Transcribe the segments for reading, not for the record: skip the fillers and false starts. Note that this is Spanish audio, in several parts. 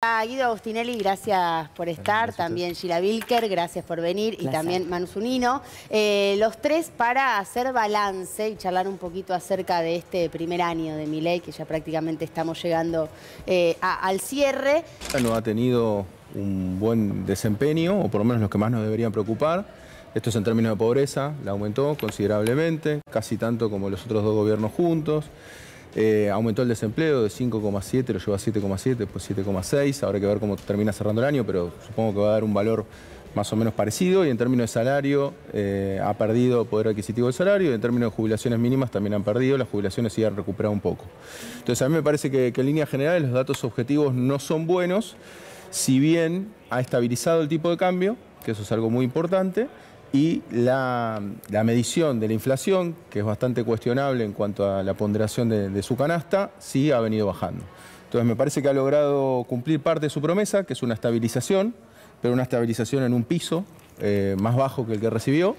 Guido Agostinelli, gracias por estar, también Gila Vilker, gracias por venir, y también Manu Zunino. Los tres para hacer balance y charlar un poquito acerca de este primer año de Milei, que ya prácticamente estamos llegando al cierre. No ha tenido un buen desempeño, o por lo menos los que más nos deberían preocupar. Esto es en términos de pobreza, la aumentó considerablemente, casi tanto como los otros dos gobiernos juntos. Aumentó el desempleo de 5,7, lo llevó a 7,7, después 7,6. Habrá que ver cómo termina cerrando el año, pero supongo que va a dar un valor más o menos parecido. Y en términos de salario, ha perdido poder adquisitivo del salario. Y en términos de jubilaciones mínimas también han perdido. Las jubilaciones sí han recuperado un poco. Entonces a mí me parece que en líneas generales los datos objetivos no son buenos. Si bien ha estabilizado el tipo de cambio, que eso es algo muy importante, y la medición de la inflación, que es bastante cuestionable en cuanto a la ponderación de su canasta, sí ha venido bajando. Entonces me parece que ha logrado cumplir parte de su promesa, que es una estabilización, pero una estabilización en un piso más bajo que el que recibió.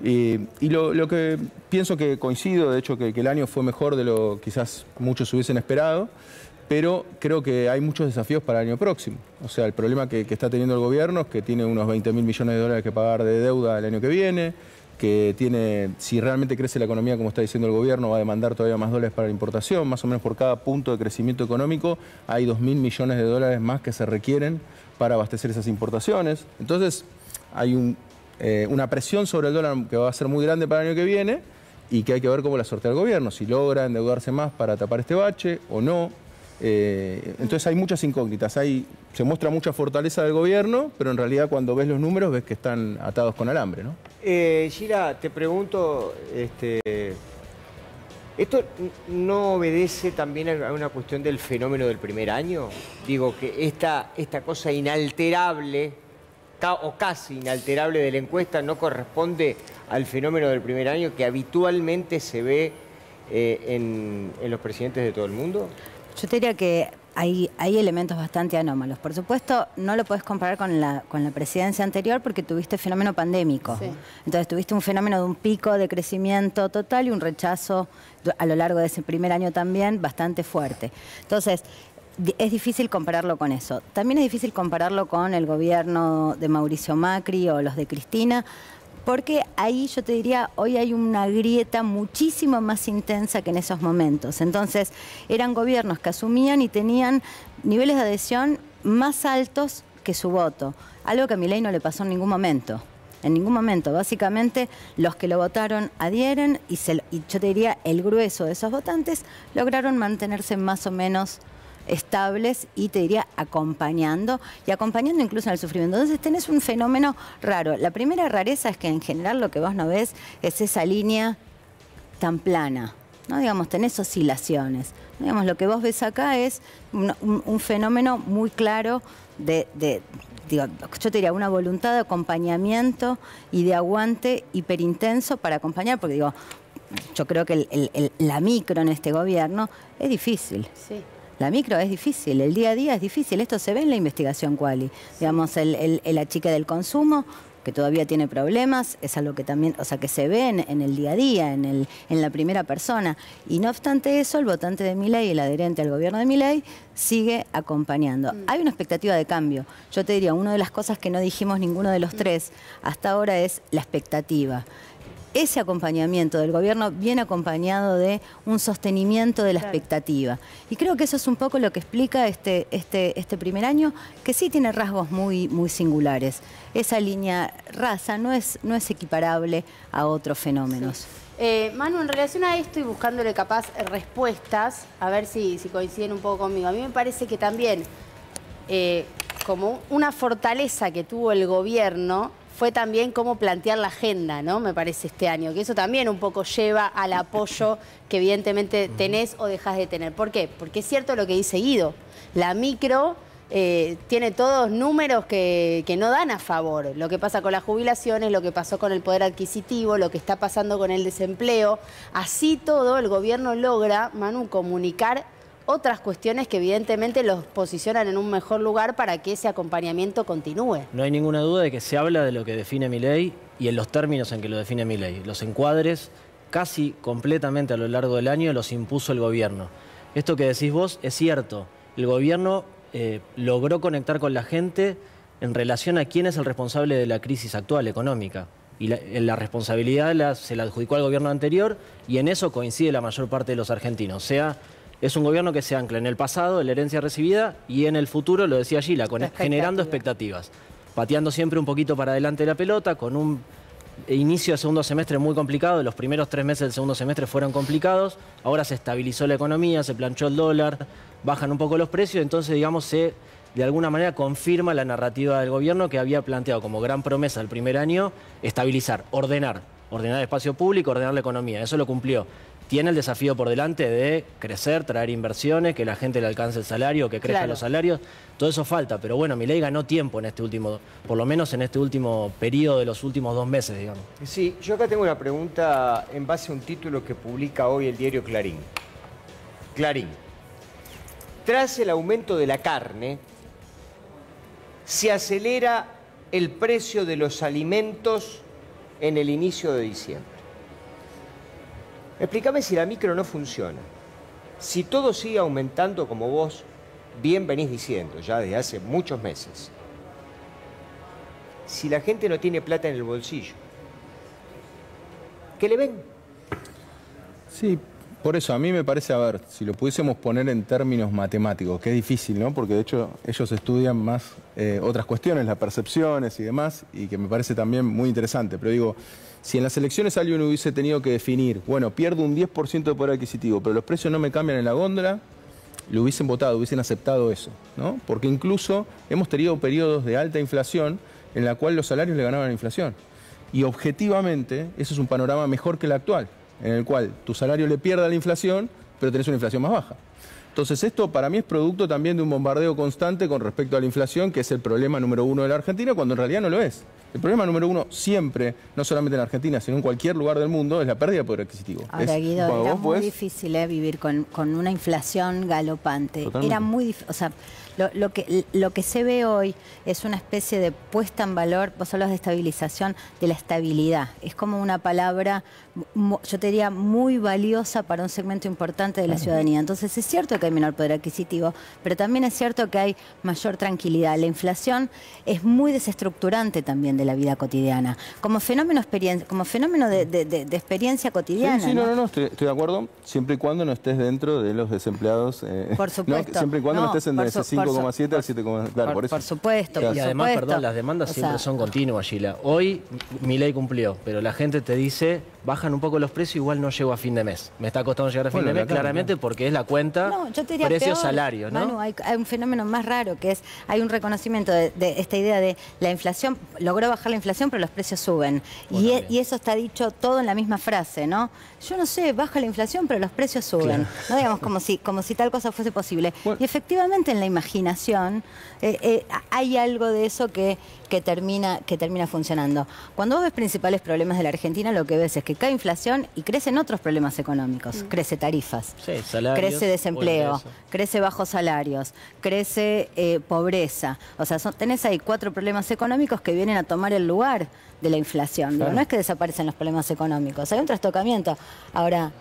Y lo que pienso que coincido, de hecho, que el año fue mejor de lo que quizás muchos hubiesen esperado, pero creo que hay muchos desafíos para el año próximo. O sea, el problema que está teniendo el gobierno es que tiene unos 20.000 millones de dólares que pagar de deuda el año que viene, que tiene, si realmente crece la economía como está diciendo el gobierno, va a demandar todavía más dólares para la importación. Más o menos por cada punto de crecimiento económico hay 2.000 millones de dólares más que se requieren para abastecer esas importaciones. Entonces hay una presión sobre el dólar que va a ser muy grande para el año que viene y que hay que ver cómo la sortea el gobierno, si logra endeudarse más para tapar este bache o no. Entonces hay muchas incógnitas, se muestra mucha fortaleza del gobierno, pero en realidad cuando ves los números ves que están atados con alambre, ¿no? Gila, te pregunto, ¿esto no obedece también a una cuestión del fenómeno del primer año? Digo, que esta cosa inalterable, o casi inalterable de la encuesta, no corresponde al fenómeno del primer año que habitualmente se ve en los presidentes de todo el mundo. Yo te diría que hay elementos bastante anómalos. Por supuesto, no lo puedes comparar con la presidencia anterior porque tuviste fenómeno pandémico. Sí. Entonces tuviste un fenómeno de un pico de crecimiento total y un rechazo a lo largo de ese primer año también bastante fuerte. Entonces, es difícil compararlo con eso. También es difícil compararlo con el gobierno de Mauricio Macri o los de Cristina, porque ahí yo te diría, hoy hay una grieta muchísimo más intensa que en esos momentos. Entonces, eran gobiernos que asumían y tenían niveles de adhesión más altos que su voto. Algo que a Milei no le pasó en ningún momento. En ningún momento. Básicamente, los que lo votaron adhieren y yo te diría, el grueso de esos votantes lograron mantenerse más o menos estables y te diría acompañando incluso en el sufrimiento. Entonces tenés un fenómeno raro. La primera rareza es que en general lo que vos no ves es esa línea tan plana, ¿no? Digamos, tenés oscilaciones. Digamos, lo que vos ves acá es un fenómeno muy claro digo, yo te diría una voluntad de acompañamiento y de aguante hiperintenso para acompañar, porque digo, yo creo que la micro en este gobierno es difícil. Sí. La micro es difícil, el día a día es difícil. Esto se ve en la investigación Quali. Digamos, el achique del consumo, que todavía tiene problemas, es algo que también, o sea, que se ve en el día a día, en la primera persona. Y no obstante eso, el votante de Milei, el adherente al gobierno de Milei, sigue acompañando. Hay una expectativa de cambio. Yo te diría, una de las cosas que no dijimos ninguno de los tres hasta ahora es la expectativa. Ese acompañamiento del gobierno viene acompañado de un sostenimiento de la expectativa. Y creo que eso es un poco lo que explica este primer año, que sí tiene rasgos muy singulares. Esa línea raza no es equiparable a otros fenómenos. Sí. Manu, en relación a esto y buscándole capaz respuestas, a ver si coinciden un poco conmigo. A mí me parece que también como una fortaleza que tuvo el gobierno fue también cómo plantear la agenda, ¿no? Me parece este año, que eso también un poco lleva al apoyo que evidentemente tenés o dejás de tener. ¿Por qué? Porque es cierto lo que dice Guido, la micro tiene todos números que no dan a favor. Lo que pasa con las jubilaciones, lo que pasó con el poder adquisitivo, lo que está pasando con el desempleo. Así todo, el gobierno logra, Manu, comunicar otras cuestiones que evidentemente los posicionan en un mejor lugar para que ese acompañamiento continúe. No hay ninguna duda de que se habla de lo que define Milei y en los términos en que lo define Milei. Los encuadres casi completamente a lo largo del año los impuso el gobierno. Esto que decís vos es cierto. El gobierno logró conectar con la gente en relación a quién es el responsable de la crisis actual económica. Y la responsabilidad se la adjudicó al gobierno anterior y en eso coincide la mayor parte de los argentinos. O sea, es un gobierno que se ancla en el pasado, en la herencia recibida, y en el futuro, lo decía Gila, generando expectativas. Pateando siempre un poquito para adelante la pelota, con un inicio de segundo semestre muy complicado. Los primeros 3 meses del segundo semestre fueron complicados. Ahora se estabilizó la economía, se planchó el dólar, bajan un poco los precios, entonces, digamos, de alguna manera confirma la narrativa del gobierno que había planteado como gran promesa el primer año, estabilizar, ordenar el espacio público, ordenar la economía. Eso lo cumplió. Tiene el desafío por delante de crecer, traer inversiones, que la gente le alcance el salario, que crezcan los salarios. Todo eso falta, pero bueno, Milei ganó tiempo en este último, por lo menos en este último periodo de los últimos 2 meses, digamos. Sí, yo acá tengo una pregunta en base a un título que publica hoy el diario Clarín. Clarín. Tras el aumento de la carne, se acelera el precio de los alimentos en el inicio de diciembre. Explícame si la micro no funciona. Si todo sigue aumentando como vos bien venís diciendo ya desde hace muchos meses, si la gente no tiene plata en el bolsillo, ¿qué le ven? Sí, por eso a mí me parece, a ver, si lo pudiésemos poner en términos matemáticos, que es difícil, ¿no? Porque de hecho ellos estudian más otras cuestiones, las percepciones y demás, y que me parece también muy interesante. Pero digo, si en las elecciones alguien hubiese tenido que definir, bueno, pierdo un 10% de poder adquisitivo, pero los precios no me cambian en la góndola, lo hubiesen votado, hubiesen aceptado eso, ¿no? Porque incluso hemos tenido periodos de alta inflación en la cual los salarios le ganaban a la inflación. Y objetivamente, eso es un panorama mejor que el actual, en el cual tu salario le pierde a la inflación, pero tenés una inflación más baja. Entonces esto para mí es producto también de un bombardeo constante con respecto a la inflación, que es el problema número 1 de la Argentina, cuando en realidad no lo es. El problema número 1 siempre, no solamente en Argentina, sino en cualquier lugar del mundo, es la pérdida de poder adquisitivo. Ahora, Guido, era muy difícil vivir con una inflación galopante. Totalmente. Era muy difícil. O sea, lo que se ve hoy es una especie de puesta en valor, vos hablas de estabilización, de la estabilidad. Es como una palabra, yo te diría, muy valiosa para un segmento importante de la ciudadanía. Entonces es cierto que hay menor poder adquisitivo, pero también es cierto que hay mayor tranquilidad. La inflación es muy desestructurante también de la vida cotidiana, como fenómeno de experiencia cotidiana. Sí, no, estoy de acuerdo, siempre y cuando no estés dentro de los desempleados. Por supuesto. No, siempre y cuando no estés en ese 5,7 al 7, claro, por eso. Por supuesto, y además, perdón, las demandas siempre son continuas, Gila. Hoy Milei cumplió, pero la gente te dice, bajan un poco los precios, igual no llego a fin de mes. Me está costando llegar a fin de mes, claramente, porque es la cuenta precio-salario, ¿no? Manu, hay un fenómeno más raro, que es, hay un reconocimiento de esta idea de la inflación, logró bajar la inflación, pero los precios suben. Y eso está dicho todo en la misma frase, ¿no? Yo no sé, baja la inflación, pero los precios suben. Claro. No digamos como si tal cosa fuese posible. Bueno. Y efectivamente en la imaginación hay algo de eso que termina funcionando. Cuando vos ves principales problemas de la Argentina, lo que ves es que cae inflación y crecen otros problemas económicos. Crece tarifas, salarios, crece desempleo, crece bajos salarios, crece pobreza. O sea, tenés ahí 4 problemas económicos que vienen a tomar el lugar de la inflación. Claro. No es que desaparecen los problemas económicos, hay un trastocamiento. Ahora,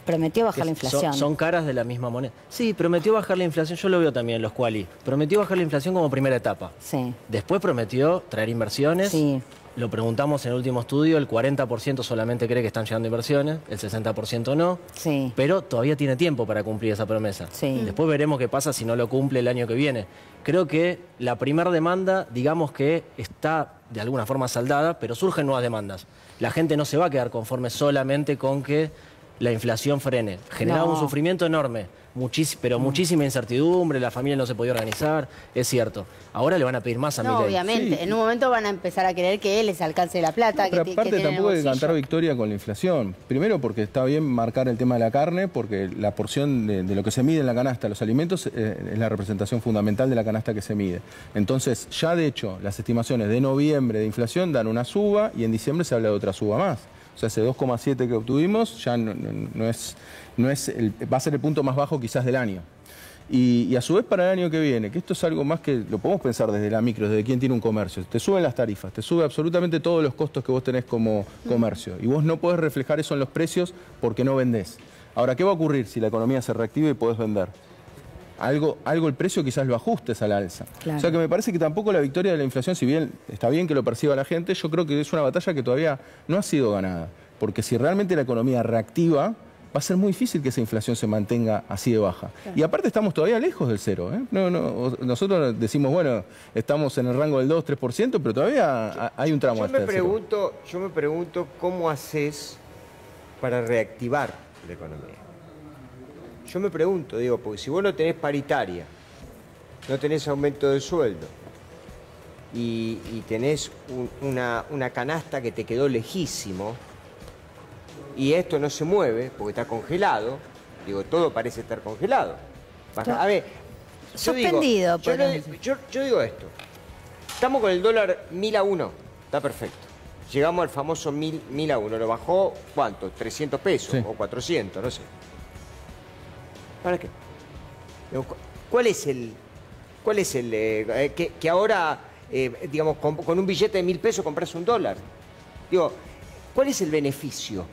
prometió bajar la inflación. Son caras de la misma moneda. Sí, prometió bajar la inflación, yo lo veo también en los quali. Prometió bajar la inflación como primera etapa. Sí. Después prometió traer inversiones. Sí. Lo preguntamos en el último estudio, el 40% solamente cree que están llegando inversiones, el 60% no. Sí. Pero todavía tiene tiempo para cumplir esa promesa. Sí. Después veremos qué pasa si no lo cumple el año que viene. Creo que la primera demanda, digamos que está de alguna forma saldada, pero surgen nuevas demandas. La gente no se va a quedar conforme solamente con que la inflación frene. Generaba un sufrimiento enorme, pero muchísima incertidumbre, la familia no se podía organizar, es cierto. Ahora le van a pedir más a Milei. Obviamente, en un momento van a empezar a querer que él les alcance la plata. Pero aparte tampoco hay que cantar victoria con la inflación. Primero porque está bien marcar el tema de la carne, porque la porción de lo que se mide en la canasta, los alimentos, es la representación fundamental de la canasta que se mide. Entonces, ya de hecho, las estimaciones de noviembre de inflación dan una suba y en diciembre se habla de otra suba más. O sea, ese 2,7 que obtuvimos ya va a ser el punto más bajo quizás del año. Y a su vez para el año que viene, que esto es algo más que lo podemos pensar desde la micro, desde quien tiene un comercio. Te suben las tarifas, te sube absolutamente todos los costos que vos tenés como comercio. Y vos no podés reflejar eso en los precios porque no vendés. Ahora, ¿qué va a ocurrir si la economía se reactiva y podés vender? algo el precio quizás lo ajustes al alza. Claro. O sea que me parece que tampoco la victoria de la inflación, si bien está bien que lo perciba la gente, yo creo que es una batalla que todavía no ha sido ganada. Porque si realmente la economía reactiva, va a ser muy difícil que esa inflación se mantenga así de baja. Claro. Y aparte estamos todavía lejos del cero, ¿eh? Nosotros decimos, bueno, estamos en el rango del 2-3%, pero todavía hay un tramo hasta el cero. Yo me pregunto cómo haces para reactivar la economía. Yo me pregunto, digo, porque si vos no tenés paritaria, no tenés aumento de sueldo y tenés una canasta que te quedó lejísimo, y esto no se mueve porque está congelado, digo, todo parece estar congelado. A ver, suspendido. Yo digo esto, estamos con el dólar 1000 a 1, está perfecto. Llegamos al famoso 1000 a 1, lo bajó, ¿cuánto? 300 pesos, sí, o 400, no sé. ¿Para qué? ¿Cuál es el que ahora, digamos, con un billete de 1000 pesos compras un dólar? Digo, ¿cuál es el beneficio?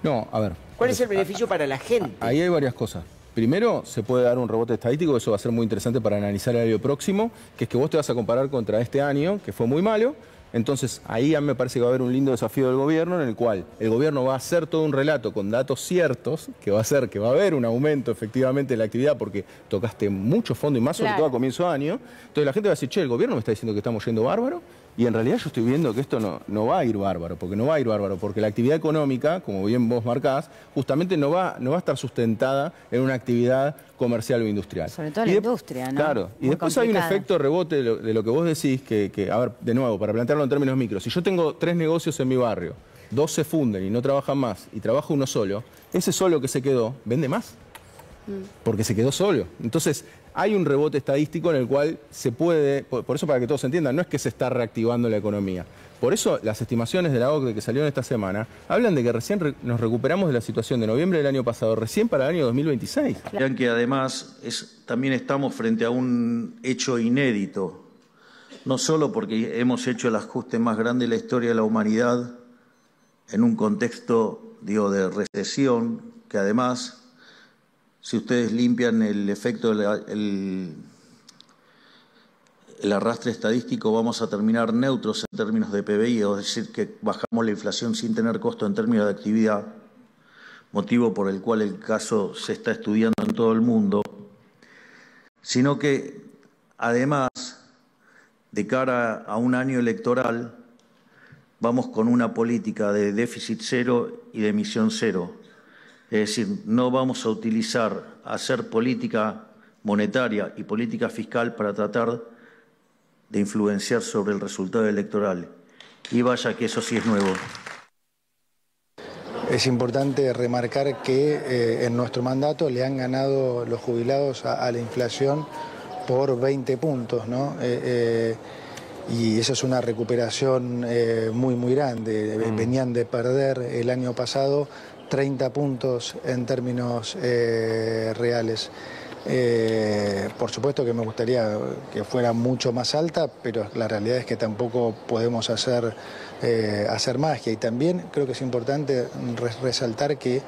No, a ver. ¿Cuál es el beneficio para la gente? Ahí hay varias cosas. Primero, se puede dar un rebote estadístico, eso va a ser muy interesante para analizar el año próximo, que es que vos te vas a comparar contra este año, que fue muy malo. Entonces, ahí a mí me parece que va a haber un lindo desafío del gobierno, en el cual el gobierno va a hacer todo un relato con datos ciertos, que va a hacer que va a haber un aumento efectivamente de la actividad, porque tocaste mucho fondo y más sobre todo a comienzo de año. Entonces la gente va a decir, che, el gobierno me está diciendo que estamos yendo bárbaro, y en realidad yo estoy viendo que esto no va a ir bárbaro, porque la actividad económica, como bien vos marcás, justamente no va a estar sustentada en una actividad comercial o industrial. Sobre todo la industria, ¿no? Claro, y después hay un efecto rebote de lo que vos decís, que, a ver, de nuevo, para plantearlo en términos micros, si yo tengo 3 negocios en mi barrio, 2 se funden y no trabajan más, y trabaja uno solo, ese solo que se quedó, vende más, porque se quedó solo. Entonces, hay un rebote estadístico en el cual se puede, por eso para que todos entiendan, no es que se está reactivando la economía. Por eso las estimaciones de la OCDE que salieron esta semana hablan de que recién nos recuperamos de la situación de noviembre del año pasado, recién para el año 2026. Vean que además también estamos frente a un hecho inédito, no solo porque hemos hecho el ajuste más grande de la historia de la humanidad en un contexto, digo, de recesión, que además, si ustedes limpian el efecto, el arrastre estadístico, vamos a terminar neutros en términos de PBI, es decir, que bajamos la inflación sin tener costo en términos de actividad, motivo por el cual el caso se está estudiando en todo el mundo, sino que además, de cara a un año electoral, vamos con una política de déficit cero y de emisión cero. Es decir, no vamos a hacer política monetaria y política fiscal para tratar de influenciar sobre el resultado electoral. Y vaya que eso sí es nuevo. Es importante remarcar que en nuestro mandato le han ganado los jubilados a la inflación por 20 puntos, ¿no? Y eso es una recuperación muy grande. Venían de perder el año pasado 30 puntos en términos reales. Por supuesto que me gustaría que fuera mucho más alta, pero la realidad es que tampoco podemos hacer magia. Y también creo que es importante resaltar que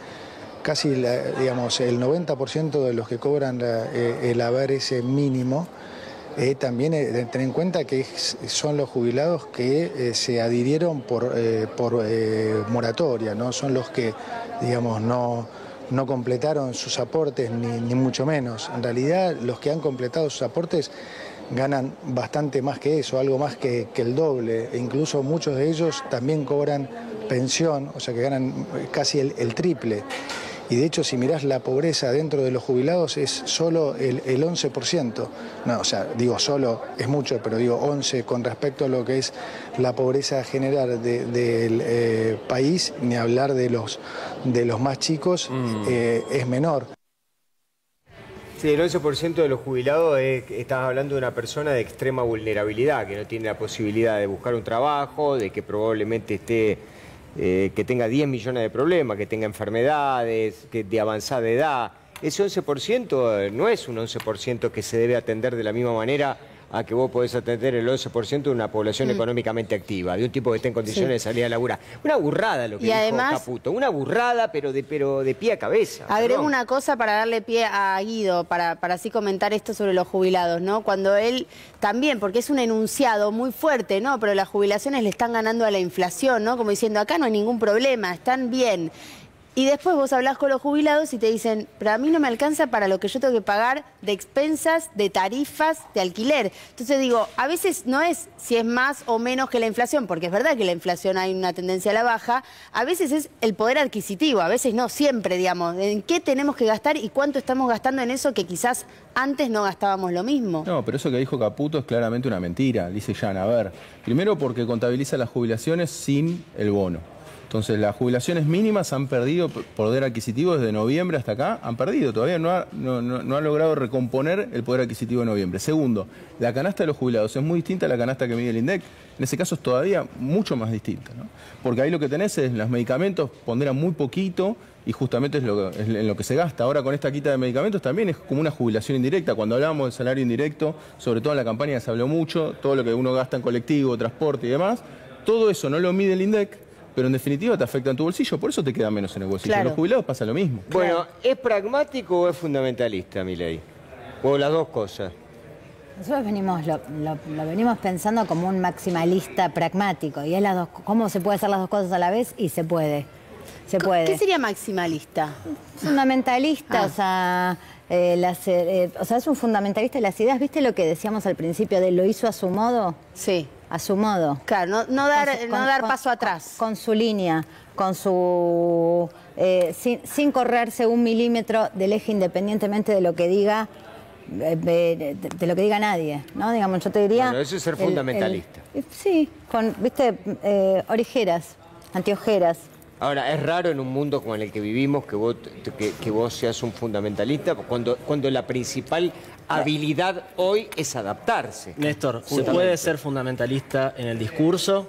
casi digamos, el 90% de los que cobran el haber ese mínimo, también tener en cuenta que son los jubilados que se adhirieron por moratoria, ¿no? Son los que, digamos, no completaron sus aportes, ni mucho menos. En realidad, los que han completado sus aportes ganan bastante más que eso, algo más que el doble. E incluso muchos de ellos también cobran pensión, o sea que ganan casi el triple. Y de hecho, si mirás la pobreza dentro de los jubilados, es solo el 11%. No, o sea, digo solo, es mucho, pero digo 11 con respecto a lo que es la pobreza general del país, ni hablar de los más chicos, es menor. Sí, el 11% de los jubilados, estás hablando de una persona de extrema vulnerabilidad, que no tiene la posibilidad de buscar un trabajo, de que probablemente esté... que tenga 10 millones de problemas, que tenga enfermedades, que de avanzada edad. Ese 11% no es un 11% que se debe atender de la misma manera a que vos podés atender el 11% de una población económicamente activa, de un tipo que esté en condiciones de salir a laburar. Una burrada lo que dijo Caputo, una burrada, pero de pie a cabeza. Agrego una cosa para darle pie a Guido, para así comentar esto sobre los jubilados, ¿no? Cuando él también, porque es un enunciado muy fuerte, ¿no? Pero las jubilaciones le están ganando a la inflación, ¿no? Como diciendo, acá no hay ningún problema, están bien. Y después vos hablás con los jubilados y te dicen, pero a mí no me alcanza para lo que yo tengo que pagar de expensas, de tarifas, de alquiler. Entonces digo, a veces no es si es más o menos que la inflación, porque es verdad que la inflación hay una tendencia a la baja, a veces es el poder adquisitivo, a veces no, siempre, digamos, en qué tenemos que gastar y cuánto estamos gastando en eso que quizás antes no gastábamos lo mismo. No, pero eso que dijo Caputo es claramente una mentira, dice Jan. A ver, primero porque contabiliza las jubilaciones sin el bono. Entonces, las jubilaciones mínimas han perdido poder adquisitivo desde noviembre hasta acá, han perdido, todavía no ha logrado recomponer el poder adquisitivo de noviembre. Segundo, la canasta de los jubilados es muy distinta a la canasta que mide el INDEC, en ese caso es todavía mucho más distinta, ¿no? Porque ahí lo que tenés es, los medicamentos ponderan muy poquito y justamente es en lo que se gasta. Ahora con esta quita de medicamentos también es como una jubilación indirecta. Cuando hablábamos del salario indirecto, sobre todo en la campaña se habló mucho, todo lo que uno gasta en colectivo, transporte y demás, todo eso no lo mide el INDEC, pero en definitiva te afecta en tu bolsillo, por eso te queda menos en el bolsillo. Claro. Los jubilados pasa lo mismo. Bueno, ¿es pragmático o es fundamentalista, Milei? O las dos cosas. Nosotros lo venimos pensando como un maximalista pragmático. Y es las dos, ¿cómo se puede hacer las dos cosas a la vez? Y se puede. Se puede. ¿Qué sería maximalista? Fundamentalista, o sea, es un fundamentalista de las ideas. ¿Viste lo que decíamos al principio de lo hizo a su modo? Sí. A su modo. Claro, no dar paso atrás. Con su línea, con su sin correrse un milímetro del eje independientemente de lo que diga de lo que diga nadie, ¿no? Digamos, yo te diría. Bueno, eso es ser fundamentalista. Sí, con, viste, orejeras, anteojeras. Ahora, es raro en un mundo como en el que vivimos que vos seas un fundamentalista cuando la principal habilidad hoy es adaptarse. Néstor, se puede ser fundamentalista en el discurso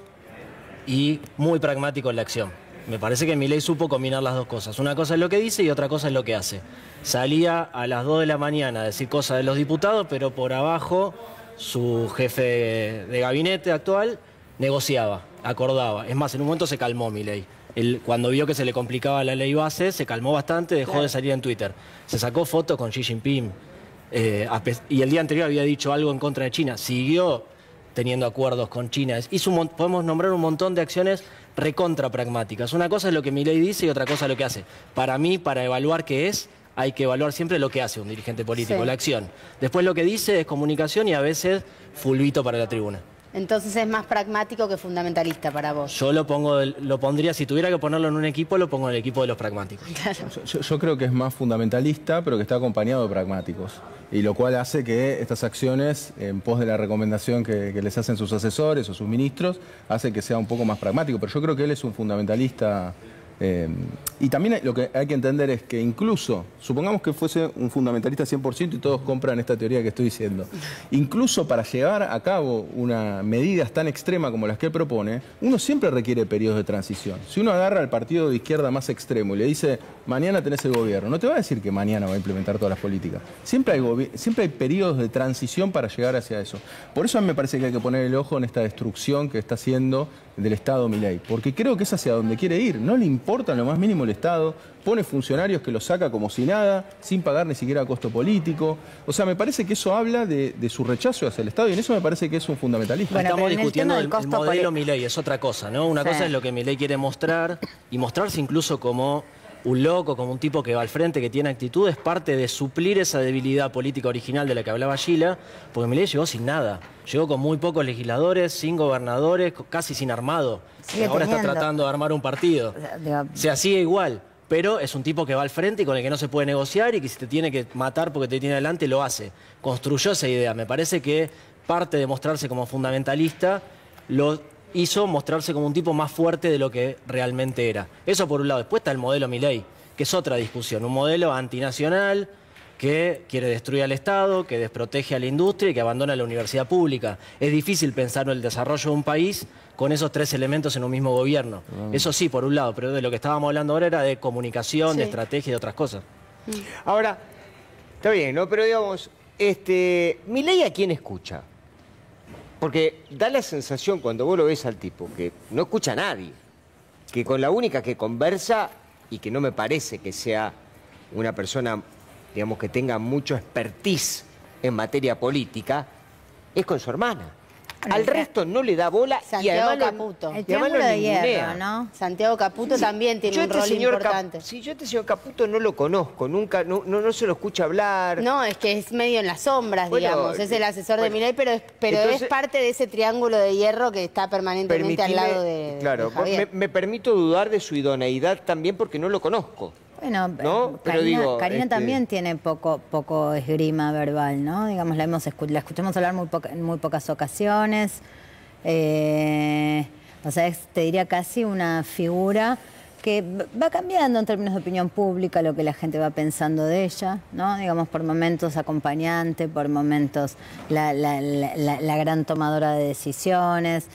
y muy pragmático en la acción. Me parece que Milei supo combinar las dos cosas. Una cosa es lo que dice y otra cosa es lo que hace. Salía a las 2 de la mañana a decir cosas de los diputados, pero por abajo su jefe de gabinete actual negociaba, acordaba. Es más, en un momento se calmó Milei. Cuando vio que se le complicaba la ley base, se calmó bastante, dejó de salir en Twitter. Se sacó fotos con Xi Jinping y el día anterior había dicho algo en contra de China. Siguió teniendo acuerdos con China. Podemos nombrar un montón de acciones recontra pragmáticas. Una cosa es lo que Milei dice y otra cosa es lo que hace. Para mí, para evaluar qué es, hay que evaluar siempre lo que hace un dirigente político, la acción. Después lo que dice es comunicación y a veces fulbito para la tribuna. Entonces es más pragmático que fundamentalista para vos. Yo lo pondría, si tuviera que ponerlo en un equipo, lo pongo en el equipo de los pragmáticos. Claro. Yo creo que es más fundamentalista, pero que está acompañado de pragmáticos. Y lo cual hace que estas acciones, en pos de la recomendación que les hacen sus asesores o sus ministros, hace que sea un poco más pragmático. Pero yo creo que él es un fundamentalista. Y también lo que hay que entender es que incluso, supongamos que fuese un fundamentalista 100% y todos compran esta teoría que estoy diciendo, incluso para llevar a cabo una medida tan extrema como las que él propone, uno siempre requiere periodos de transición. Si uno agarra al partido de izquierda más extremo y le dice, mañana tenés el gobierno, no te va a decir que mañana va a implementar todas las políticas. Siempre hay periodos de transición para llegar hacia eso. Por eso a mí me parece que hay que poner el ojo en esta destrucción que está haciendo del Estado Milei, porque creo que es hacia donde quiere ir. No le importa en lo más mínimo el Estado, pone funcionarios que lo saca como si nada, sin pagar ni siquiera costo político. O sea, me parece que eso habla de su rechazo hacia el Estado y en eso me parece que es un fundamentalista. Bueno, estamos discutiendo el costo modelo Milei, es otra cosa, ¿no? Una cosa es lo que Milei quiere mostrar y mostrarse incluso como un loco, como un tipo que va al frente, que tiene actitud, es parte de suplir esa debilidad política original de la que hablaba Gila, porque Milei llegó sin nada. Llegó con muy pocos legisladores, sin gobernadores, casi sin armado. Ahora está tratando de armar un partido. Se hacía igual, pero es un tipo que va al frente y con el que no se puede negociar y que si te tiene que matar porque te tiene adelante, lo hace. Construyó esa idea. Me parece que parte de mostrarse como fundamentalista lo hizo mostrarse como un tipo más fuerte de lo que realmente era. Eso por un lado. Después está el modelo Milei, que es otra discusión. Un modelo antinacional que quiere destruir al Estado, que desprotege a la industria y que abandona la universidad pública. Es difícil pensar en el desarrollo de un país con esos tres elementos en un mismo gobierno. Eso sí, por un lado, pero de lo que estábamos hablando ahora era de comunicación, de estrategia y de otras cosas. Ahora, está bien, ¿no? Pero digamos, ¿Milei a quién escucha? Porque da la sensación cuando vos lo ves al tipo que no escucha a nadie, que con la única que conversa, y que no me parece que sea una persona, digamos, que tenga mucho expertise en materia política, es con su hermana. Al resto no le da bola. Santiago y además Caputo. El triángulo de hierro, ¿no? Santiago Caputo también tiene un rol importante. Sí, yo a este señor Caputo no lo conozco, nunca, no se lo escucha hablar. No, es que es medio en las sombras, Bueno, digamos. Es el asesor de Milei, pero entonces, es parte de ese triángulo de hierro que está permanentemente al lado de Claro, Javier. me permito dudar de su idoneidad también porque no lo conozco. Bueno, ¿no? Pero Karina también tiene poco esgrima verbal, ¿no? Digamos, la escuchamos hablar en muy pocas ocasiones. O sea, te diría casi una figura que va cambiando en términos de opinión pública lo que la gente va pensando de ella, ¿no? Digamos, por momentos acompañante, por momentos la gran tomadora de decisiones.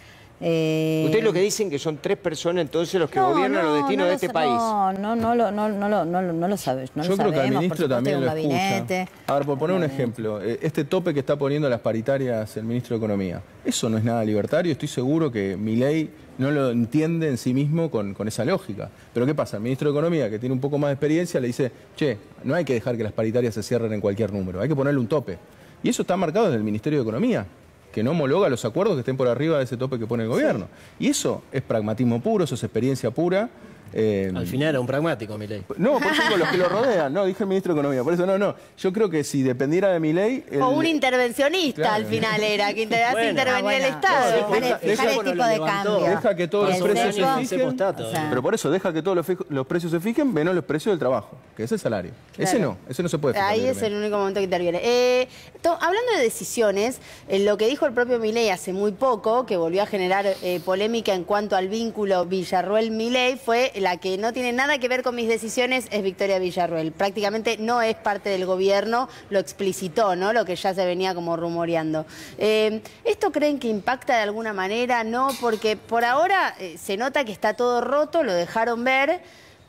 Ustedes lo que dicen que son 3 personas entonces los que gobiernan los destinos de este país. No lo sabes. Yo creo que al ministro también lo escucha. A ver, por poner un ejemplo, este tope que está poniendo las paritarias el ministro de Economía, eso no es nada libertario. Estoy seguro que Milei no lo entiende en sí mismo con esa lógica. Pero ¿qué pasa? El ministro de Economía, que tiene un poco más de experiencia, le dice, che, no hay que dejar que las paritarias se cierren en cualquier número, hay que ponerle un tope. Y eso está marcado desde el Ministerio de Economía, que no homologa los acuerdos que estén por arriba de ese tope que pone el gobierno. Y eso es pragmatismo puro, eso es experiencia pura. Al final era un pragmático, Milei. No, por eso con los que lo rodean, no, dije el ministro de Economía, por eso no. Yo creo que si dependiera de Milei... O un intervencionista, claro, al final era, que hace intervenir el Estado. Dejar el tipo de cambio. Deja que todos los precios se fijen, o sea, pero por eso deja que todos los precios se fijen, menos los precios del trabajo, que es el salario. Claro. Ese no se puede fijar. Ahí es el único momento que interviene. Hablando de decisiones, lo que dijo el propio Milei hace muy poco, que volvió a generar polémica en cuanto al vínculo Villarroel-Milei, fue la que no tiene nada que ver con mis decisiones, es Victoria Villarroel. Prácticamente no es parte del gobierno, lo explicitó, ¿no? Lo que ya se venía como rumoreando. ¿Esto creen que impacta de alguna manera? No, porque por ahora se nota que está todo roto, lo dejaron ver,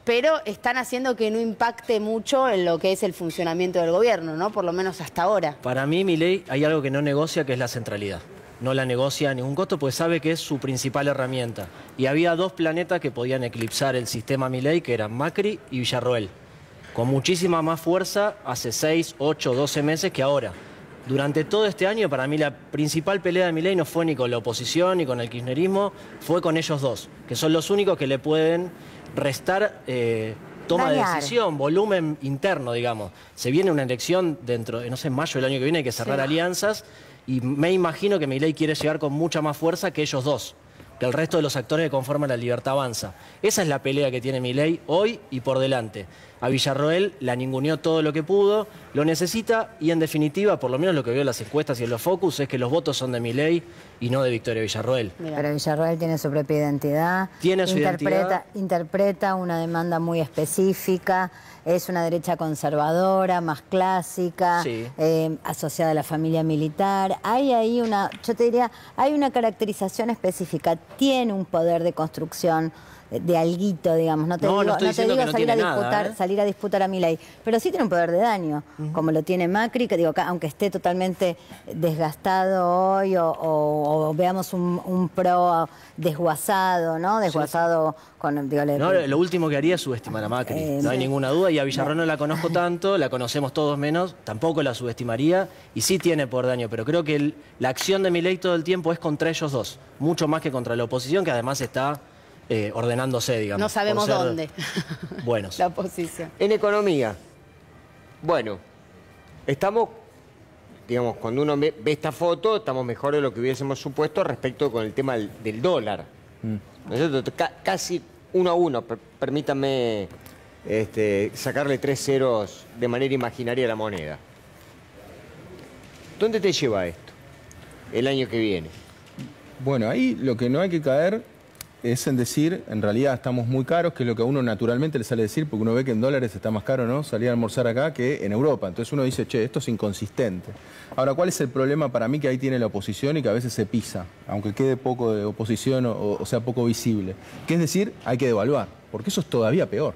pero están haciendo que no impacte mucho en lo que es el funcionamiento del gobierno, ¿no? Por lo menos hasta ahora. Para mí, Milei, hay algo que no negocia, que es la centralidad. No la negocia a ningún costo, pues sabe que es su principal herramienta. Y había 2 planetas que podían eclipsar el sistema Milei, que eran Macri y Villarroel, con muchísima más fuerza hace 6, 8, 12 meses que ahora. Durante todo este año, para mí, la principal pelea de Milei no fue ni con la oposición ni con el kirchnerismo, fue con ellos 2, que son los únicos que le pueden restar toma de decisión, volumen interno, digamos. Se viene una elección dentro de, no sé, en mayo del año que viene, hay que cerrar alianzas. Y me imagino que Milei quiere llegar con mucha más fuerza que ellos 2, que el resto de los actores que conforman la Libertad Avanza. Esa es la pelea que tiene Milei hoy y por delante. A Villarroel la ninguneó todo lo que pudo, lo necesita y en definitiva, por lo menos lo que veo en las encuestas y en los focus, es que los votos son de Milei y no de Victoria Villarroel. Pero Villarroel tiene su propia identidad. Tiene su identidad. Interpreta una demanda muy específica. Es una derecha conservadora, más clásica, sí, asociada a la familia militar. Hay ahí yo te diría, hay una caracterización específica. Tiene un poder de construcción de alguito, digamos. No te digo salir a disputar a Milei, pero sí tiene un poder de daño, como lo tiene Macri, que digo, aunque esté totalmente desgastado hoy o veamos un pro desguazado, ¿no? Desguazado con... Digo, lo último que haría es subestimar a Macri, no hay ninguna duda, y a Villarroel no la conozco tanto, la conocemos todos menos, tampoco la subestimaría, y sí tiene poder de daño, pero creo que la acción de Milei todo el tiempo es contra ellos 2, mucho más que contra la oposición, que además está... ordenándose, digamos. No sabemos dónde. Buenos. La oposición. En economía, bueno, estamos, digamos, cuando uno ve esta foto, estamos mejor de lo que hubiésemos supuesto respecto con el tema del dólar. ¿No es cierto? Casi 1 a 1, permítanme sacarle 3 ceros de manera imaginaria a la moneda. ¿Dónde te lleva esto el año que viene? Bueno, ahí lo que no hay que caer es en decir, en realidad estamos muy caros, que es lo que a uno naturalmente le sale a decir, porque uno ve que en dólares está más caro, ¿no? Salir a almorzar acá que en Europa. Entonces uno dice, che, esto es inconsistente. Ahora, ¿cuál es el problema para mí que ahí tiene la oposición y que a veces se pisa, aunque quede poco de oposición o sea poco visible? Que es decir, hay que devaluar, porque eso es todavía peor,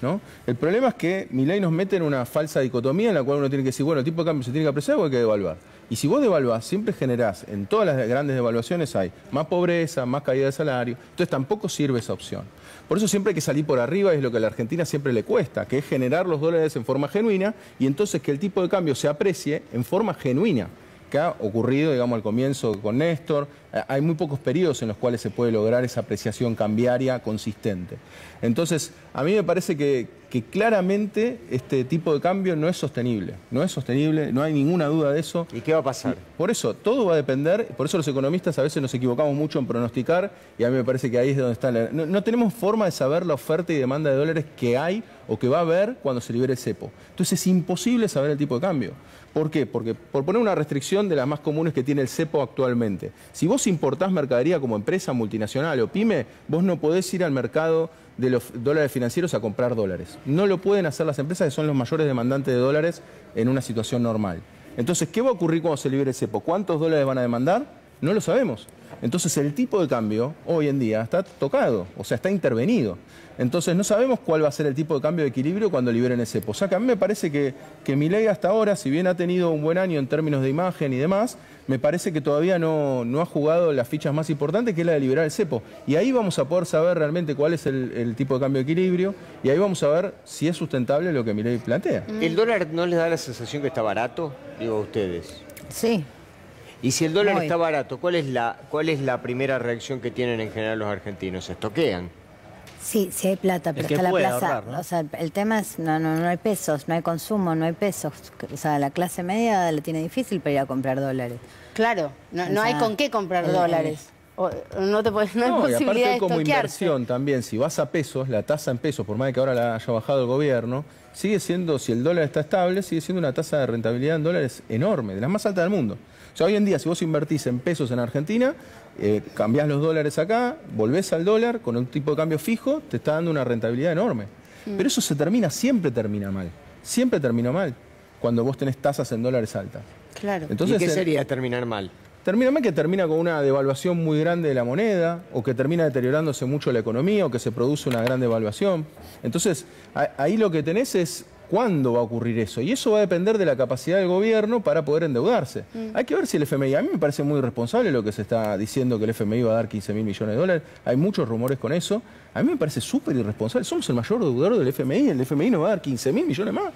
¿no? El problema es que Milei nos mete en una falsa dicotomía en la cual uno tiene que decir, bueno, el tipo de cambio se tiene que apreciar o hay que devaluar. Y si vos devaluás, siempre generás, en todas las grandes devaluaciones hay más pobreza, más caída de salario, entonces tampoco sirve esa opción. Por eso siempre hay que salir por arriba, y es lo que a la Argentina siempre le cuesta, que es generar los dólares en forma genuina y entonces que el tipo de cambio se aprecie en forma genuina, que ha ocurrido, digamos, al comienzo con Néstor. Hay muy pocos periodos en los cuales se puede lograr esa apreciación cambiaria consistente. Entonces, a mí me parece que claramente este tipo de cambio no es sostenible. No es sostenible, no hay ninguna duda de eso. ¿Y qué va a pasar? Por eso, todo va a depender, por eso los economistas a veces nos equivocamos mucho en pronosticar, y a mí me parece que ahí es donde está no tenemos forma de saber la oferta y demanda de dólares que hay o que va a haber cuando se libere el cepo. Entonces es imposible saber el tipo de cambio. ¿Por qué? Porque por poner una restricción de las más comunes que tiene el cepo actualmente, si vos importás mercadería como empresa multinacional o pyme, vos no podés ir al mercado de los dólares financieros a comprar dólares. No lo pueden hacer las empresas, que son los mayores demandantes de dólares en una situación normal. Entonces, ¿qué va a ocurrir cuando se libere el cepo? ¿Cuántos dólares van a demandar? No lo sabemos. Entonces, el tipo de cambio hoy en día está tocado, o sea, está intervenido. Entonces, no sabemos cuál va a ser el tipo de cambio de equilibrio cuando liberen el cepo. O sea, que a mí me parece que Milei hasta ahora, si bien ha tenido un buen año en términos de imagen y demás, me parece que todavía no ha jugado las fichas más importantes, que es la de liberar el cepo. Y ahí vamos a poder saber realmente cuál es el tipo de cambio de equilibrio, y ahí vamos a ver si es sustentable lo que Milei plantea. ¿El dólar no les da la sensación que está barato? Digo a ustedes. Sí. Y si el dólar está barato, ¿cuál es la primera reacción que tienen en general los argentinos? ¿Se estoquean? Sí, sí hay plata, pero está la plaza. Ahorrar, ¿no? O sea, el tema es, no hay pesos, no hay consumo, no hay pesos. O sea, la clase media la tiene difícil para ir a comprar dólares. Claro, no hay con qué comprar dólares. No hay posibilidad y aparte de como estoquearse. inversión también, si vas a pesos, la tasa en pesos, por más de que ahora la haya bajado el gobierno, sigue siendo, si el dólar está estable, sigue siendo una tasa de rentabilidad en dólares enorme, de las más altas del mundo. O sea, hoy en día, si vos invertís en pesos en Argentina, cambiás los dólares acá, volvés al dólar, con un tipo de cambio fijo, te está dando una rentabilidad enorme. Pero eso siempre termina mal. Siempre termina mal cuando vos tenés tasas en dólares altas. Claro. Entonces, ¿Y qué sería terminar mal? Termina mal que termina con una devaluación muy grande de la moneda, o que termina deteriorándose mucho la economía, o que se produce una gran devaluación. Entonces, ahí lo que tenés es cuándo va a ocurrir eso. Y eso va a depender de la capacidad del gobierno para poder endeudarse. Hay que ver si el FMI... A mí me parece muy irresponsable lo que se está diciendo, que el FMI va a dar 15.000 millones de dólares. Hay muchos rumores con eso. A mí me parece súper irresponsable. Somos el mayor deudor del FMI. El FMI nos va a dar 15.000 millones más.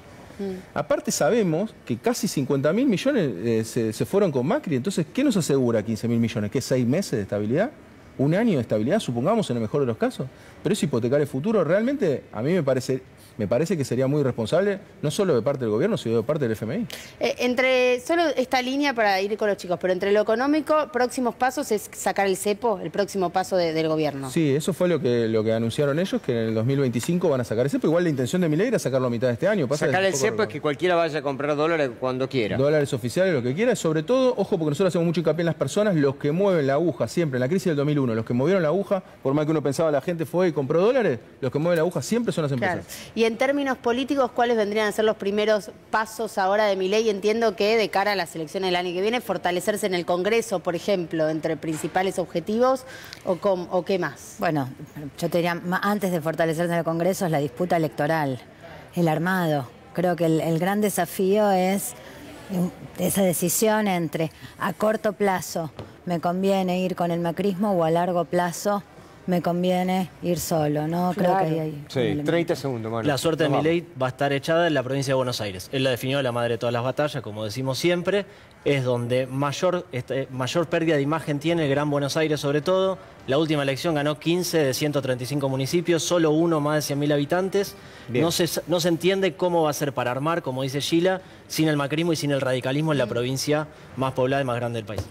Aparte sabemos que casi 50.000 millones se fueron con Macri. Entonces, ¿qué nos asegura 15.000 millones? ¿Qué, 6 meses de estabilidad? ¿Un año de estabilidad, supongamos, en el mejor de los casos? Pero es hipotecar el futuro. Realmente, a mí me parece que sería muy irresponsable, no solo de parte del gobierno, sino de parte del FMI. Solo esta línea para ir con los chicos, pero entre lo económico, próximos pasos es sacar el cepo, el próximo paso del gobierno. Sí, eso fue lo que anunciaron ellos, que en el 2025 van a sacar el cepo. Igual la intención de Milei era sacarlo a mitad de este año. Sacar el cepo es que cualquiera vaya a comprar dólares cuando quiera. Dólares oficiales, lo que quiera. Sobre todo, ojo, porque nosotros hacemos mucho hincapié en las personas, los que mueven la aguja siempre. En la crisis del 2001, los que movieron la aguja, por más que uno pensaba la gente fue y compró dólares, los que mueven la aguja siempre son las empresas. Claro. Y en términos políticos, ¿cuáles vendrían a ser los primeros pasos ahora de Milei? Entiendo que de cara a las elecciones del año que viene, fortalecerse en el Congreso, por ejemplo, entre principales objetivos, o qué más. Bueno, yo te diría, antes de fortalecerse en el Congreso es la disputa electoral, el armado. Creo que el gran desafío es esa decisión entre a corto plazo me conviene ir con el macrismo o a largo plazo me conviene ir solo, ¿no? Claro. Creo que hay Sí, 30 segundos, Manu. La suerte de Milei va a estar echada en la provincia de Buenos Aires. Él la definió la madre de todas las batallas, como decimos siempre. Es donde mayor pérdida de imagen tiene el Gran Buenos Aires, sobre todo. La última elección ganó 15 de 135 municipios, solo uno más de 100.000 habitantes. No se entiende cómo va a ser para armar, como dice Gila, sin el macrismo y sin el radicalismo en la provincia más poblada y más grande del país.